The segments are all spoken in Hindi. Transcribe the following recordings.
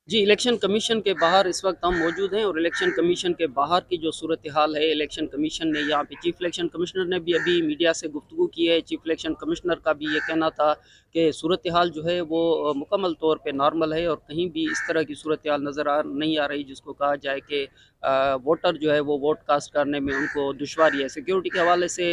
जी, इलेक्शन कमीशन के बाहर इस वक्त हम मौजूद हैं और इलेक्शन कमीशन के बाहर की जो सूरत हाल है, इलेक्शन कमीशन ने यहाँ पे चीफ इलेक्शन कमिश्नर ने भी अभी मीडिया से गुफ्तगू की है। चीफ इलेक्शन कमिश्नर का भी ये कहना था कि सूरत हाल जो है वो मुकम्मल तौर पे नॉर्मल है और कहीं भी इस तरह की सूरत हाल नज़र नहीं आ रही जिसको कहा जाए कि वोटर जो है वो वोट कास्ट करने में उनको दुश्वारी है। सिक्योरिटी के हवाले से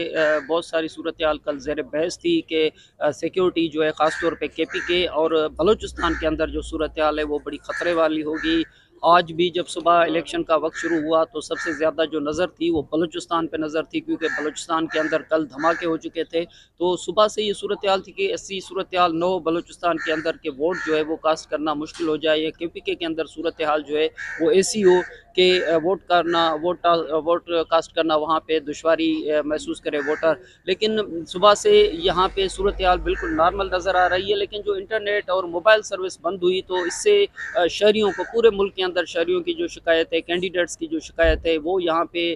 बहुत सारी सूरत हाल कल ज़ेर बहस थी कि सिक्योरिटी जो है ख़ास तौर पे KPK और बलूचिस्तान के अंदर जो सूरत हाल है वो बड़ी ख़तरे वाली होगी। आज भी जब सुबह इलेक्शन का वक्त शुरू हुआ तो सबसे ज़्यादा जो नज़र थी वो बलूचिस्तान पे नज़र थी, क्योंकि बलूचिस्तान के अंदर कल धमाके हो चुके थे। तो सुबह से ये सूरत हाल थी कि ऐसी सूरत हाल न हो बलूचिस्तान के अंदर के वोट जो है वो कास्ट करना मुश्किल हो जाए, या KPK के अंदर सूरत हाल जो है वो ऐसी हो कि वोट कास्ट करना वहाँ पे दुश्वारी महसूस करे वोटर। लेकिन सुबह से यहाँ पे सूरत हाल बिल्कुल नॉर्मल नज़र आ रही है। लेकिन जो इंटरनेट और मोबाइल सर्विस बंद हुई तो इससे शहरियों को, पूरे मुल्क के अंदर शहरियों की जो शिकायत है, कैंडिडेट्स की जो शिकायत है वो यहाँ पे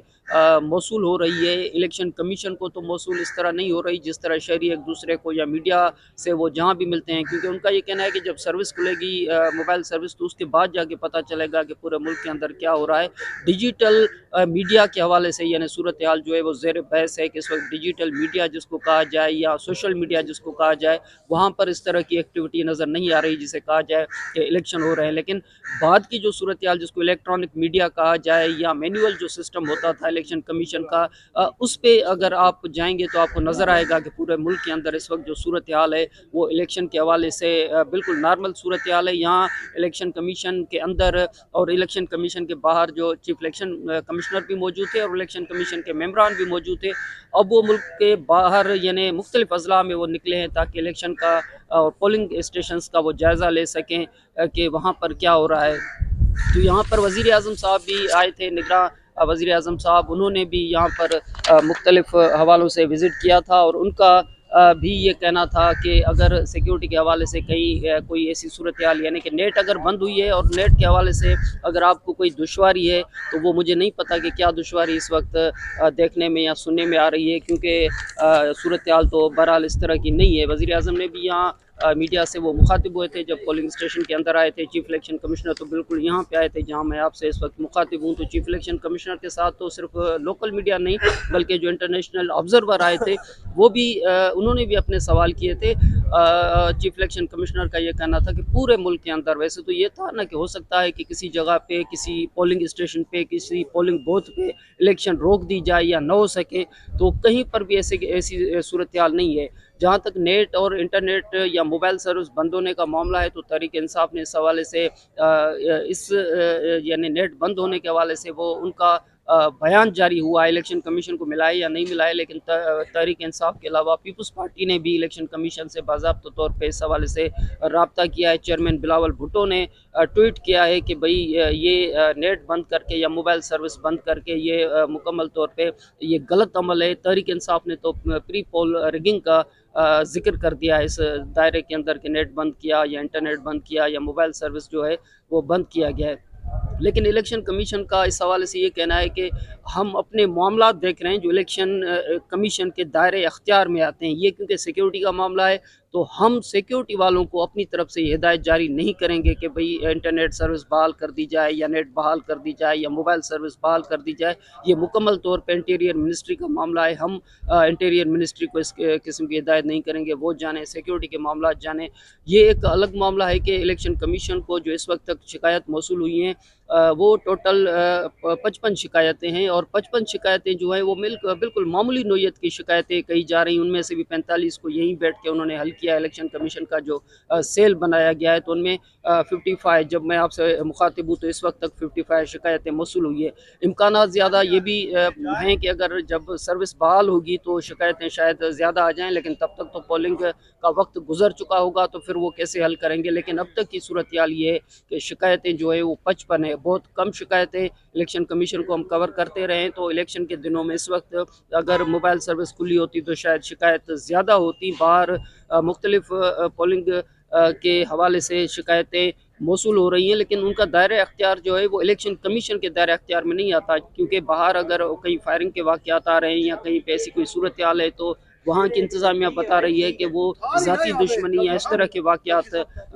मौसूल हो रही है। इलेक्शन कमीशन को तो मौसूल इस तरह नहीं हो रही जिस तरह शहरी एक दूसरे को या मीडिया से वो जहाँ भी मिलते हैं, क्योंकि उनका ये कहना है कि जब सर्विस खुलेगी मोबाइल सर्विस तो उसके बाद जाके पता चलेगा कि पूरे मुल्क के अंदर क्या हो रहा है। डिजिटल मीडिया के हवाले से यानी सूरत हाल जो है वो ज़ेर बहस है कि इस वक्त डिजिटल मीडिया जिसको कहा जाए या सोशल मीडिया जिसको कहा जाए, वहाँ पर इस तरह की एक्टिविटी नज़र नहीं आ रही जिसे कहा जाए कि इलेक्शन हो रहे हैं। लेकिन बाद की जो सूरत हाल जिसको इलेक्ट्रॉनिक मीडिया कहा जाए या मैनुअल जो सिस्टम होता था इलेक्शन कमीशन का, उस पर अगर आप जाएंगे तो आपको नज़र आएगा कि पूरे मुल्क के अंदर इस वक्त जो सूरत हाल है वो इलेक्शन के हवाले से बिल्कुल नॉर्मल सूरत हाल है। यहाँ इलेक्शन कमीशन के अंदर और इलेक्शन कमीशन के बाहर जो चीफ इलेक्शन कमिश्नर भी मौजूद थे और इलेक्शन कमीशन के मेम्बरान भी मौजूद थे। अब वो मुल्क के बाहर यानी मुख्तलिफ अजला में वो निकले हैं ताकि इलेक्शन का और पोलिंग स्टेशंस का वो जायज़ा ले सकें कि वहाँ पर क्या हो रहा है। तो यहाँ पर वज़ीर आज़म साहब भी आए थे, निगरान वज़ीर आज़म साहब, उन्होंने भी यहाँ पर मुख्तलिफ हवालों से विज़िट किया था और उनका भी ये कहना था कि अगर सिक्योरिटी के हवाले से कहीं कोई ऐसी सूरत हाल यानी कि नेट अगर बंद हुई है और नेट के हवाले से अगर आपको कोई दुश्वारी है तो वो मुझे नहीं पता कि क्या दुश्वारी इस वक्त देखने में या सुनने में आ रही है, क्योंकि सूरत हाल तो बहरहाल इस तरह की नहीं है। वज़ीर आज़म ने भी यहाँ मीडिया से वो मुखातिब हुए थे जब पोलिंग स्टेशन के अंदर आए थे। चीफ इलेक्शन कमिश्नर तो बिल्कुल यहाँ पे आए थे जहाँ मैं आपसे इस वक्त मुखातिब हूँ। तो चीफ इलेक्शन कमिश्नर के साथ तो सिर्फ लोकल मीडिया नहीं बल्कि जो इंटरनेशनल ऑब्जर्वर आए थे वो भी उन्होंने भी अपने सवाल किए थे। चीफ इलेक्शन कमिश्नर का ये कहना था कि पूरे मुल्क के अंदर, वैसे तो ये था ना कि हो सकता है कि किसी जगह पे, किसी पोलिंग स्टेशन पे, किसी पोलिंग बूथ पे इलेक्शन रोक दी जाए या न हो सके, तो कहीं पर भी ऐसी सूरत हाल नहीं है। जहाँ तक नेट और इंटरनेट या मोबाइल सर्विस बंद होने का मामला है तो तहरीक इंसाफ ने इस हवाले से यानी नेट बंद होने के हवाले से वो उनका बयान जारी हुआ। इलेक्शन कमीशन को मिला है या नहीं मिला है, लेकिन तहरीक इंसाफ के अलावा पीपल्स पार्टी ने भी इलेक्शन कमीशन से बाज़ाब्ता तौर पर इस हवाले से रब्ता किया है। चेयरमैन बिलावल भुट्टो ने ट्वीट किया है कि भाई ये नेट बंद करके या मोबाइल सर्विस बंद करके ये मुकम्मल तौर पे ये गलत अमल है। तहरीक इंसाफ ने तो प्री पोल रिगिंग का जिक्र कर दिया इस दायरे के अंदर कि नेट बंद किया या इंटरनेट बंद किया या मोबाइल सर्विस जो है वो बंद किया गया है। लेकिन इलेक्शन कमीशन का इस हवाले से ये कहना है कि हम अपने मामला देख रहे हैं जो इलेक्शन कमीशन के दायरे अख्तियार में आते हैं। ये क्योंकि सिक्योरिटी का मामला है तो हम सिक्योरिटी वालों को अपनी तरफ से हिदायत जारी नहीं करेंगे कि भाई इंटरनेट सर्विस बहाल कर दी जाए या नेट बहाल कर दी जाए या मोबाइल सर्विस बहाल कर दी जाए। ये मुकम्मल तौर पर इंटीरियर मिनिस्ट्री का मामला है। हम इंटीरियर मिनिस्ट्री को इस किस्म की हिदायत नहीं करेंगे, वो जाने सिक्योरिटी के मामला जाने। ये एक अलग मामला है कि इलेक्शन कमीशन को जो इस वक्त तक शिकायत मौसूल हुई हैं वो टोटल 55 शिकायतें हैं और 55 शिकायतें जो हैं वो बिल्कुल मामूली नोयत की शिकायतें कही जा रही हैं। उनमें से भी 45 को यहीं बैठ के उन्होंने हल किया। इलेक्शन कमीशन का जो सेल बनाया गया है तो उनमें 55, जब मैं आपसे मुखातिब हूँ तो इस वक्त तक 55 शिकायतें मौसूल हुई है। इम्कानात ज़्यादा ये भी हैं कि अगर जब सर्विस बहाल होगी तो शिकायतें शायद ज़्यादा आ जाएँ, लेकिन तब तक तो पोलिंग का वक्त गुजर चुका होगा तो फिर वो कैसे हल करेंगे। लेकिन अब तक की सूरत हाल ये है कि शिकायतें जो है वो 55 है। बहुत कम शिकायतें इलेक्शन कमीशन को हम कवर करते रहे तो इलेक्शन के दिनों में इस वक्त अगर मोबाइल सर्विस खुली होती तो शायद शिकायत ज़्यादा होती। बाहर मुख्तलिफ पोलिंग के हवाले से शिकायतें मौसूल हो रही हैं, लेकिन उनका दायरा अख्तियार जो है वो इलेक्शन कमीशन के दायरा अख्तियार में नहीं आता, क्योंकि बाहर अगर कहीं फायरिंग के वाक़यात आ रहे हैं या कहीं पे ऐसी कोई सूरत हाल है तो वहाँ की इंतज़ामिया बता रही है कि वो ज़ाती दुश्मनी या इस तरह के वाक़यात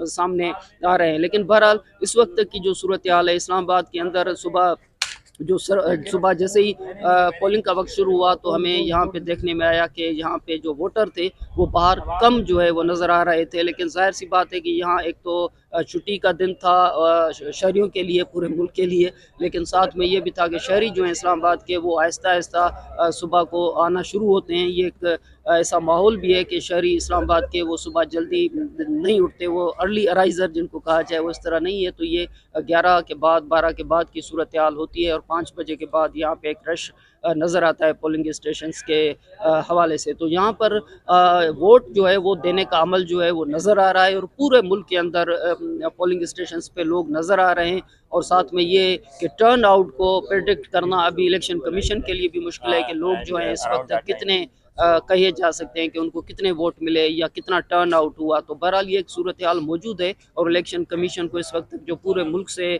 सामने आ रहे हैं। लेकिन बहरहाल इस वक्त की जो सूरत हाल है इस्लामाबाद के अंदर, सुबह जैसे ही पोलिंग का वक्त शुरू हुआ तो हमें यहाँ पे देखने में आया कि यहाँ पे जो वोटर थे वो बाहर कम जो है वो नज़र आ रहे थे। लेकिन जाहिर सी बात है कि यहाँ एक तो छुट्टी का दिन था शहरियों के लिए, पूरे मुल्क के लिए, लेकिन साथ में ये भी था कि शहरी जो हैं इस्लामाबाद के वो आहिस्ता आहिस्ता सुबह को आना शुरू होते हैं। ये एक ऐसा माहौल भी है कि शहरी इस्लामाबाद के वो सुबह जल्दी नहीं उठते, वो अर्ली अराइज़र जिनको कहा जाए वो इस तरह नहीं है। तो ये 11 के बाद 12 के बाद की सूरत हाल होती है और 5 बजे के बाद यहाँ पे एक रश नज़र आता है पोलिंग स्टेशंस के हवाले से। तो यहाँ पर वोट जो है वो देने का अमल जो है वो नज़र आ रहा है और पूरे मुल्क के अंदर पोलिंग स्टेशंस पे लोग नज़र आ रहे हैं। और साथ में ये कि टर्न आउट को प्रेडिक्ट करना अभी इलेक्शन कमीशन के लिए भी मुश्किल है कि लोग जो हैं इस वक्त कितने कहे जा सकते हैं कि उनको कितने वोट मिले या कितना टर्न आउट हुआ। तो बहरहाल ये एक सूरत हाल मौजूद है और इलेक्शन कमीशन को इस वक्त जो पूरे मुल्क से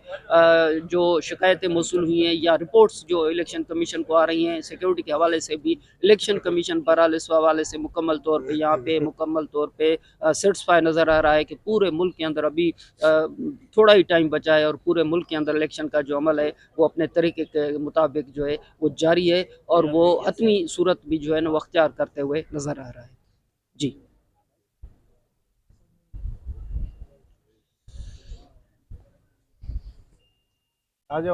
जो शिकायतें मौसूल हुई हैं या रिपोर्ट्स जो इलेक्शन कमीशन को आ रही हैं सिक्योरिटी के हवाले से भी, इलेक्शन कमीशन बहरहाल इस हवाले से मुकम्मल तौर पे यहाँ पे मुकम्मल तौर पे सेटिस्फाई नज़र आ रहा है कि पूरे मुल्क के अंदर अभी थोड़ा ही टाइम बचा है और पूरे मुल्क के अंदर इलेक्शन का जो अमल है वो अपने तरीके के मुताबिक जो है वो जारी है और वो हतमी सूरत भी जो है ना वो अख्तियार करते हुए नज़र आ रहा है। जी। आ जाओ।